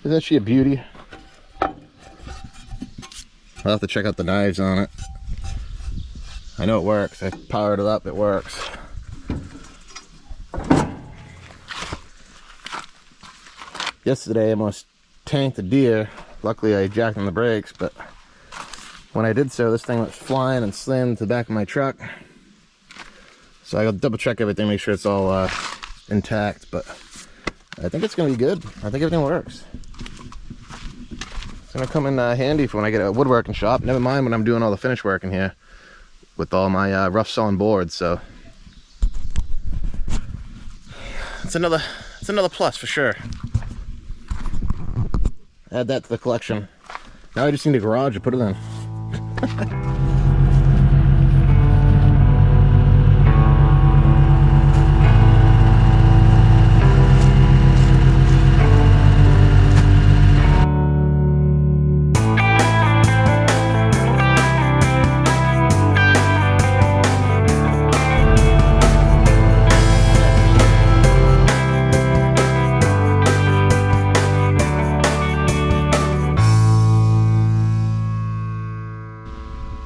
Isn't she a beauty? I'll have to check out the knives on it. I know it works. I powered it up, it works. Yesterday I almost tanked the deer. Luckily I jacked on the brakes, but when I did so, this thing went flying and slammed into the back of my truck. So I gotta double check everything, make sure it's all intact, but I think it's gonna be good. I think everything works. It's gonna come in handy for when I get a woodworking shop. Never mind when I'm doing all the finish work in here with all my rough sawn boards. So it's another plus for sure. Add that to the collection. Now I just need a garage to put it in.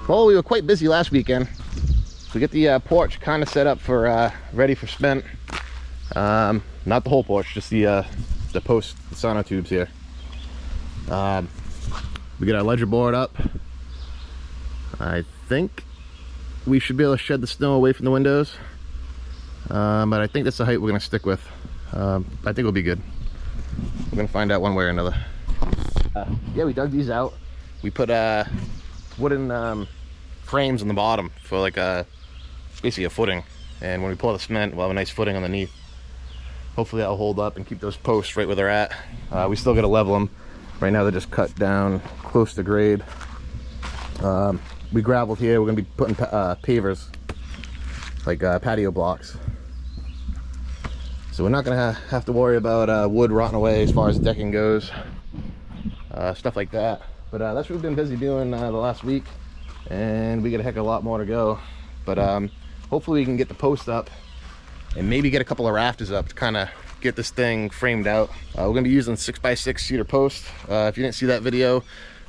Well, we were quite busy last weekend. So we get the porch kind of set up for ready for cement. Not the whole porch, just the post, the sono tubes here. We get our ledger board up. I think we should be able to shed the snow away from the windows. But I think that's the height we're gonna stick with. I think it'll be good. We're gonna find out one way or another. Yeah, we dug these out. We put wooden frames on the bottom for like basically a footing, and when we pour the cement we'll have a nice footing underneath. Hopefully that'll hold up and keep those posts right where they're at. We still got to level them. Right now they're just cut down close to grade. We gravelled here. We're gonna be putting pavers, like patio blocks, so we're not gonna have to worry about wood rotting away as far as decking goes, stuff like that. But that's what we've been busy doing the last week, and we got a heck of a lot more to go. But hopefully we can get the post up and maybe get a couple of rafters up to kind of get this thing framed out. We're gonna be using 6x6 cedar post. If you didn't see that video,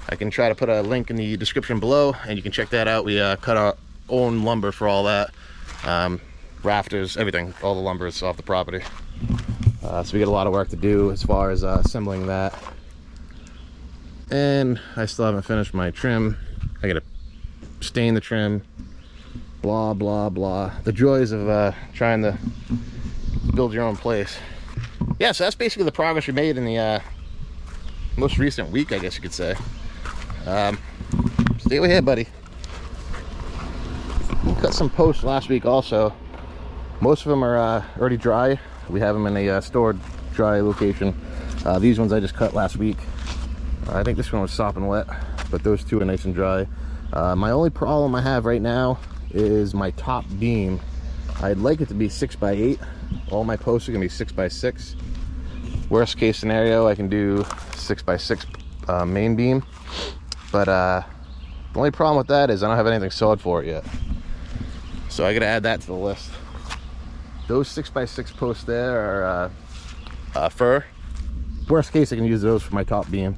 I can try to put a link in the description below and you can check that out. We cut our own lumber for all that, rafters, everything, all the lumber is off the property. So we got a lot of work to do as far as assembling that. And I still haven't finished my trim. I gotta stain the trim, blah blah blah. The joys of trying to build your own place. Yeah, so that's basically the progress we made in the most recent week, I guess you could say. Stay over here, buddy. We cut some posts last week also. Most of them are already dry. We have them in a stored dry location. These ones I just cut last week. I think this one was sopping wet, but those two are nice and dry. My only problem I have right now is my top beam. I'd like it to be 6x8. All my posts are gonna be 6x6. Worst case scenario, I can do 6x6 main beam. But the only problem with that is I don't have anything sawed for it yet. So I gotta add that to the list. Those 6x6 posts there are fir. Worst case, I can use those for my top beam.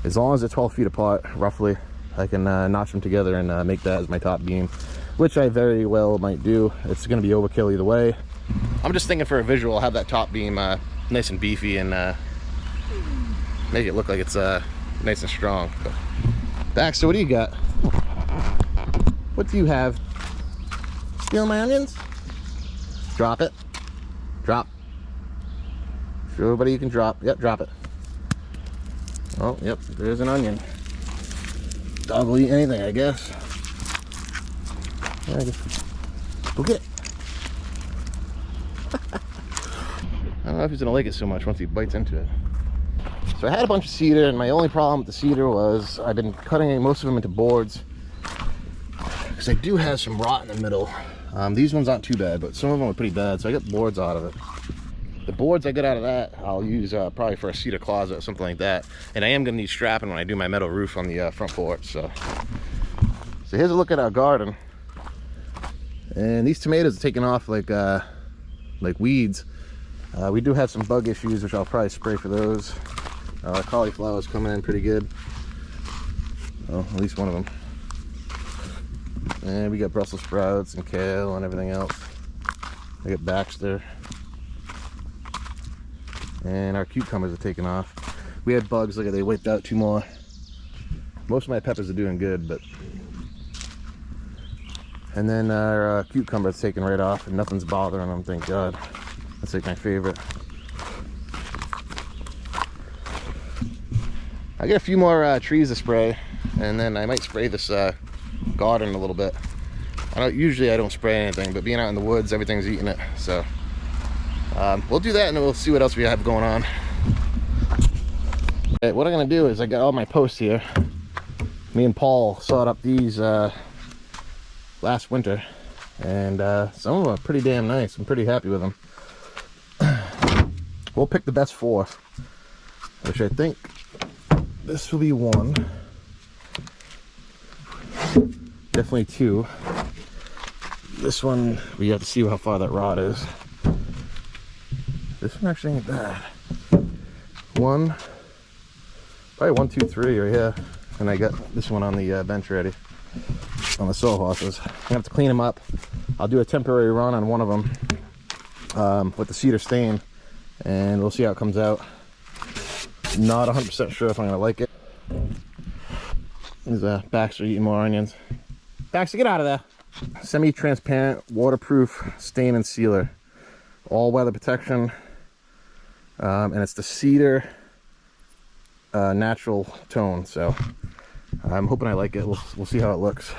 As long as they're 12 feet apart, roughly, I can notch them together and make that as my top beam, which I very well might do. It's going to be overkill either way. I'm just thinking for a visual, I'll have that top beam nice and beefy and make it look like it's nice and strong. But Baxter, what do you got? What do you have? Steal my onions? Drop it. Drop. Show everybody you can drop. Yep, drop it. Oh, yep, there's an onion. Dog will eat anything, I guess. Go get it. I don't know if he's gonna like it so much once he bites into it. So I had a bunch of cedar, and my only problem with the cedar was I've been cutting most of them into boards because I do have some rot in the middle. These ones aren't too bad, but some of them are pretty bad, so I got boards out of it. The boards I get out of that, I'll use probably for a cedar closet or something like that. And I am gonna need strapping when I do my metal roof on the front porch. So here's a look at our garden. And these tomatoes are taking off like weeds. We do have some bug issues, which I'll probably spray for those. Cauliflower is coming in pretty good. Oh, at least one of them. And we got Brussels sprouts and kale and everything else. I got Baxter. And our cucumbers are taking off. We had bugs, look at, they wiped out 2 more. Most of my peppers are doing good, but... And then our cucumbers taking right off and nothing's bothering them, thank God. That's like my favorite. I got a few more trees to spray, and then I might spray this garden a little bit. Usually I don't spray anything, but being out in the woods, everything's eating it. So we'll do that, and then we'll see what else we have going on. Okay, what I'm gonna do is I got all my posts here. Me and Paul sawed up these last winter, and some of them are pretty damn nice. I'm pretty happy with them. We'll pick the best 4, which I think this will be 1, definitely 2. This one, we have to see how far that rod is. This one actually ain't bad. 1, probably 1, 2, 3 right here. And I got this one on the bench ready, on the soil horses. I'm gonna have to clean them up. I'll do a temporary run on one of them with the cedar stain, and we'll see how it comes out. Not 100% sure if I'm gonna like it. There's Baxter eating more onions. Baxter, get out of there. Semi-transparent, waterproof stain and sealer, all weather protection, and it's the cedar natural tone. So I'm hoping I like it. We'll see how it looks.